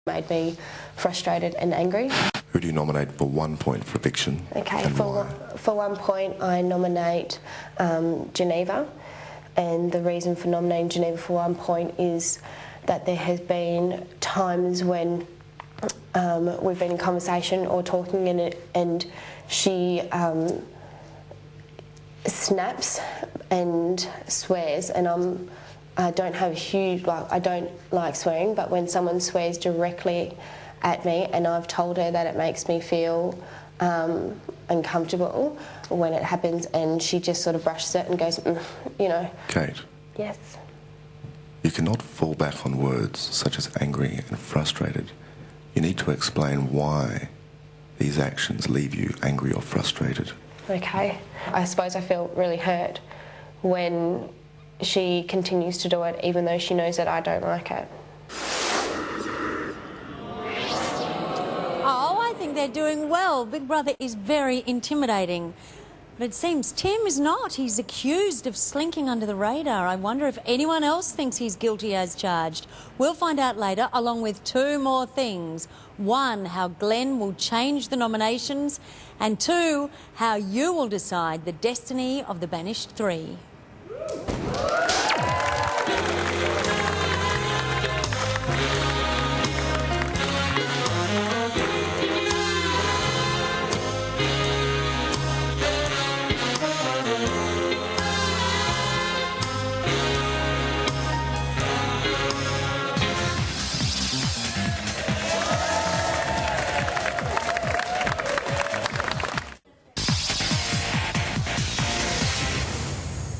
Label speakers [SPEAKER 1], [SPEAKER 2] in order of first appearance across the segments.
[SPEAKER 1] made me frustrated and angry.
[SPEAKER 2] Who do you nominate for 1 point for eviction?
[SPEAKER 1] Okay,
[SPEAKER 2] and
[SPEAKER 1] for
[SPEAKER 2] why?
[SPEAKER 1] 1 point I nominate Geneva, and the reason for nominating Geneva for 1 point is that there has been times when we've been in conversation or talking and she snaps and swears, and I don't have huge, I don't like swearing, but when someone swears directly at me, and I've told her that it makes me feel uncomfortable when it happens, and she just sort of brushes it and goes, you know.
[SPEAKER 2] Kate.
[SPEAKER 1] Yes.
[SPEAKER 2] You cannot fall back on words such as angry and frustrated. You need to explain why these actions leave you angry or frustrated.
[SPEAKER 1] Okay. I suppose I feel really hurt when she continues to do it even though she knows that I don't like it.
[SPEAKER 3] Oh, I think they're doing well. Big Brother is very intimidating. But it seems Tim is not. He's accused of slinking under the radar. I wonder if anyone else thinks he's guilty as charged. We'll find out later, along with 2 more things. 1, how Glenn will change the nominations, and 2, how you will decide the destiny of the banished 3.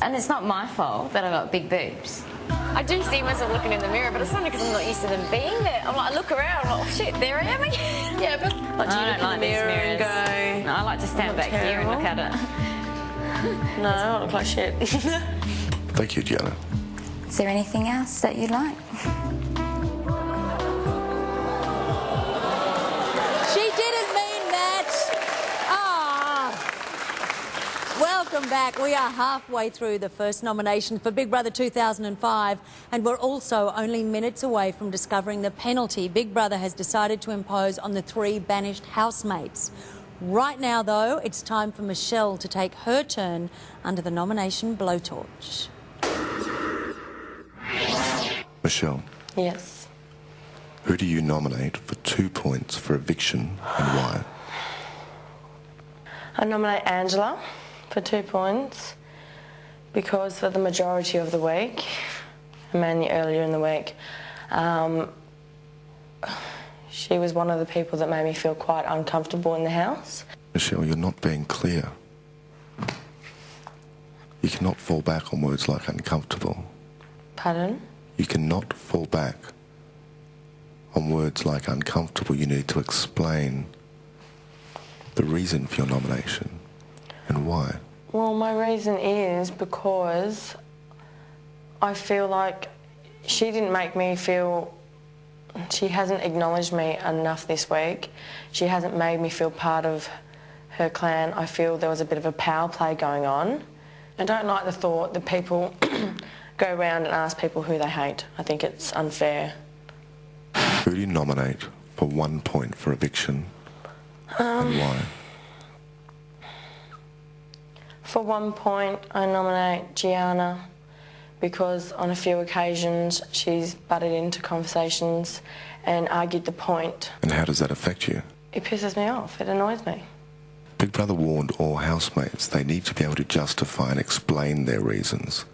[SPEAKER 4] And it's not my fault that I got big boobs. I do see myself looking in the mirror, but it's only because I'm not used to them being there. I'm like, I look around, I'm like, oh shit, there I am again.
[SPEAKER 5] Yeah, but like, do you look in the mirror and go...
[SPEAKER 4] No, I like to stand back here and look at it.
[SPEAKER 5] No, I look like shit.
[SPEAKER 2] Thank you, Gianna.
[SPEAKER 6] Is there anything else that you'd like?
[SPEAKER 3] She didn't mean that. Ah. Welcome back. We are halfway through the first nomination for Big Brother 2005, and we're also only minutes away from discovering the penalty Big Brother has decided to impose on the 3 banished housemates. Right now, though, it's time for Michelle to take her turn under the nomination blowtorch.
[SPEAKER 2] Michelle.
[SPEAKER 5] Yes.
[SPEAKER 2] Who do you nominate for 2 points for eviction and why?
[SPEAKER 5] I nominate Angela for 2 points because for the majority of the week, and mainly earlier in the week, she was one of the people that made me feel quite uncomfortable in the house.
[SPEAKER 2] Michelle, you're not being clear. You cannot fall back on words like uncomfortable.
[SPEAKER 5] Pardon?
[SPEAKER 2] You cannot fall back on words like uncomfortable. You need to explain the reason for your nomination and why.
[SPEAKER 5] Well, my reason is because I feel like she didn't make me feel... She hasn't acknowledged me enough this week. She hasn't made me feel part of her clan. I feel there was a bit of a power play going on. I don't like the thought that people go around and ask people who they hate. I think it's unfair.
[SPEAKER 2] Who do you nominate for 1 point for eviction and why?
[SPEAKER 5] For 1 point, I nominate Gianna because on a few occasions she's butted into conversations and argued the point.
[SPEAKER 2] And how does that affect you?
[SPEAKER 5] It pisses me off. It annoys me.
[SPEAKER 2] Big Brother warned all housemates they need to be able to justify and explain their reasons.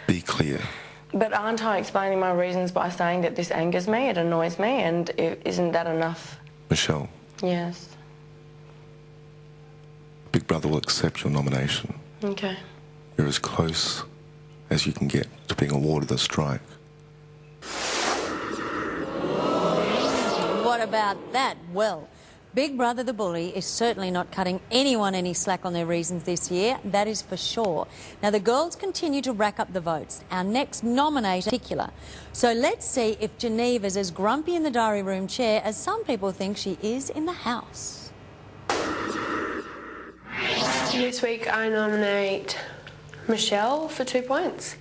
[SPEAKER 2] Be clear.
[SPEAKER 5] But aren't I explaining my reasons by saying that this angers me, it annoys me, and isn't that enough?
[SPEAKER 2] Michelle.
[SPEAKER 5] Yes.
[SPEAKER 2] Big Brother will accept your nomination.
[SPEAKER 5] Okay.
[SPEAKER 2] You're as close as you can get to being awarded the strike.
[SPEAKER 3] What about that? Well, Big Brother the Bully is certainly not cutting anyone any slack on their reasons this year, that is for sure. Now, the girls continue to rack up the votes, our next nominator in particular. So let's see if Geneva's as grumpy in the diary room chair as some people think she is in the house.
[SPEAKER 1] This week I nominate Michelle for 2 points.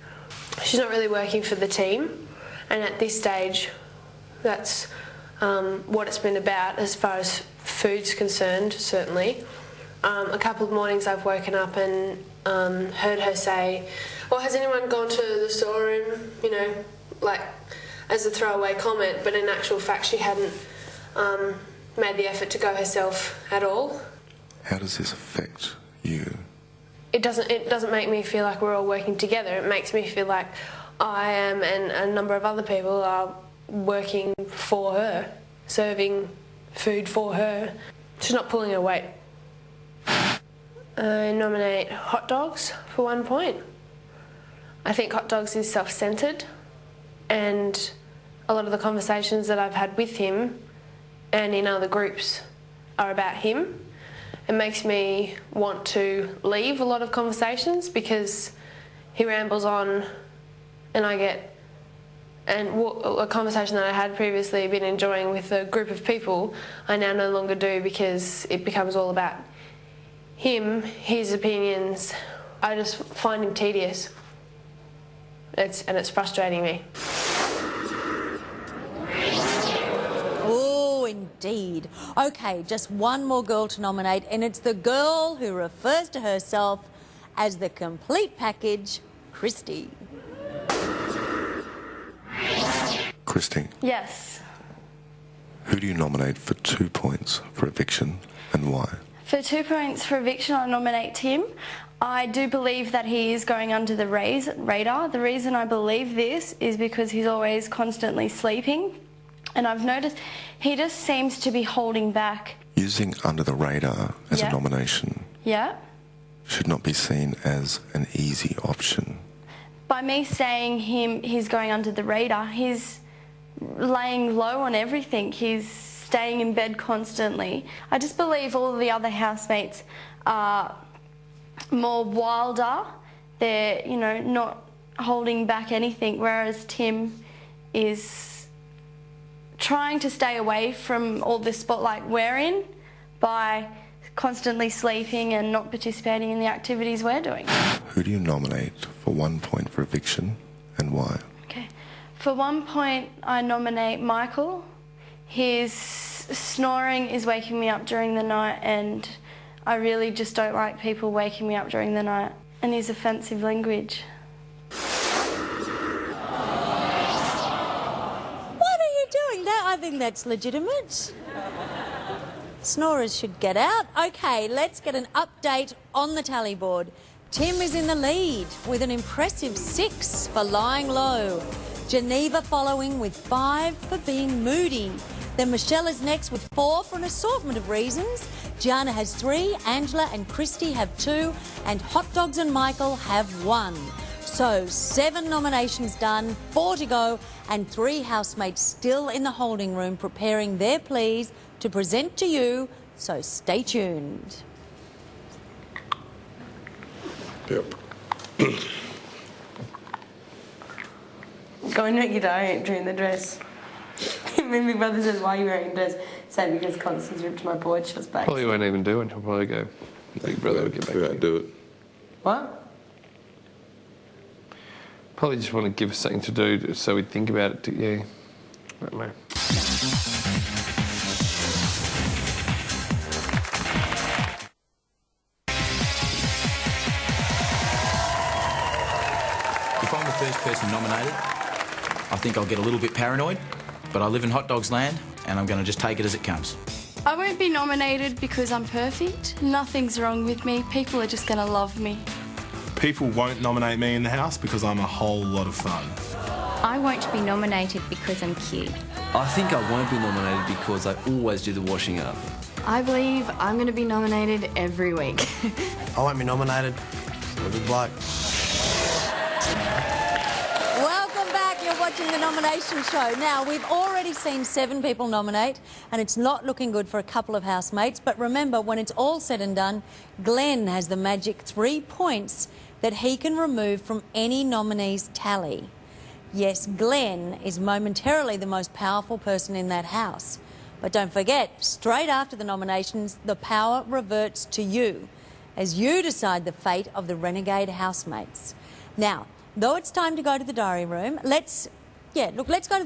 [SPEAKER 1] She's not really working for the team,
[SPEAKER 7] And at this stage, that's what it's been about as far as food's concerned, certainly. A couple of mornings I've woken up and heard her say, well, has anyone gone to the storeroom, you know, like as a throwaway comment, but in actual fact she hadn't made the effort to go herself at all.
[SPEAKER 2] How does this affect you?
[SPEAKER 7] It doesn't make me feel like we're all working together. It makes me feel like I am and a number of other people are working for her, serving food for her. She's not pulling her weight. I nominate hot dogs for 1 point. I think hot dogs is self-centred, and a lot of the conversations that I've had with him and in other groups are about him. It makes me want to leave a lot of conversations because he rambles on and I get... And a conversation that I had previously been enjoying with a group of people, I now no longer do because it becomes all about him, his opinions. I just find him tedious. And it's frustrating me.
[SPEAKER 3] Oh, indeed. Okay, just one more girl to nominate, and it's the girl who refers to herself as the complete package, Christy.
[SPEAKER 2] Christy,
[SPEAKER 8] Yes.
[SPEAKER 2] who do you nominate for 2 points for eviction and why?
[SPEAKER 8] For 2 points for eviction, I nominate Tim. I do believe that he is going under the radar. The reason I believe this is because he's always constantly sleeping, and I've noticed he just seems to be holding back.
[SPEAKER 2] Using under the radar as a nomination should not be seen as an easy option.
[SPEAKER 8] By me saying he's going under the radar, he's laying low on everything. He's staying in bed constantly. I just believe all of the other housemates are more wilder. They're, you know, not holding back anything, whereas Tim is trying to stay away from all the spotlight we're in by constantly sleeping and not participating in the activities we're doing.
[SPEAKER 2] Who do you nominate for 1 point for eviction and why?
[SPEAKER 8] Okay. For 1 point, I nominate Michael. His snoring is waking me up during the night, and I really just don't like people waking me up during the night. And his offensive language.
[SPEAKER 3] What are you doing there? I think that's legitimate. Snorers should get out. Okay, let's get an update on the tally board. Tim is in the lead with an impressive 6 for lying low. Geneva following with 5 for being moody. Then Michelle is next with 4 for an assortment of reasons. Gianna has 3, Angela and Christy have 2, and Hot Dogs and Michael have 1. So 7 nominations done, 4 to go, and 3 housemates still in the holding room preparing their pleas to present to you, so stay tuned.
[SPEAKER 2] Yep.
[SPEAKER 5] Go and make your diary during the dress. When my brother says, why are you wearing a dress? Say, because Constance ripped my board shorts back.
[SPEAKER 9] Probably won't even do it. He'll probably go, Big Brother will get back
[SPEAKER 2] We
[SPEAKER 9] to
[SPEAKER 2] won't
[SPEAKER 9] you.
[SPEAKER 2] do it.
[SPEAKER 5] What?
[SPEAKER 9] Probably just want to give us something to do so we'd think about it. Yeah, I don't know.
[SPEAKER 10] If I'm the first person nominated, I think I'll get a little bit paranoid, but I live in hot dogs land and I'm going to just take it as it comes.
[SPEAKER 8] I won't be nominated because I'm perfect. Nothing's wrong with me. People are just going to love me.
[SPEAKER 11] People won't nominate me in the house because I'm a whole lot of fun.
[SPEAKER 6] I won't be nominated because I'm cute.
[SPEAKER 12] I think I won't be nominated because I always do the washing up.
[SPEAKER 13] I believe I'm going to be nominated every week.
[SPEAKER 14] I won't be nominated. I'm a big bloke.
[SPEAKER 3] Welcome back. You're watching the nomination show. Now, we've already seen 7 people nominate, and it's not looking good for a couple of housemates. But remember, when it's all said and done, Glenn has the magic 3 points that he can remove from any nominee's tally. Yes, Glenn is momentarily the most powerful person in that house. But don't forget, straight after the nominations, the power reverts to you as you decide the fate of the renegade housemates. Now, though it's time to go to the diary room, let's Yeah, look, let's go to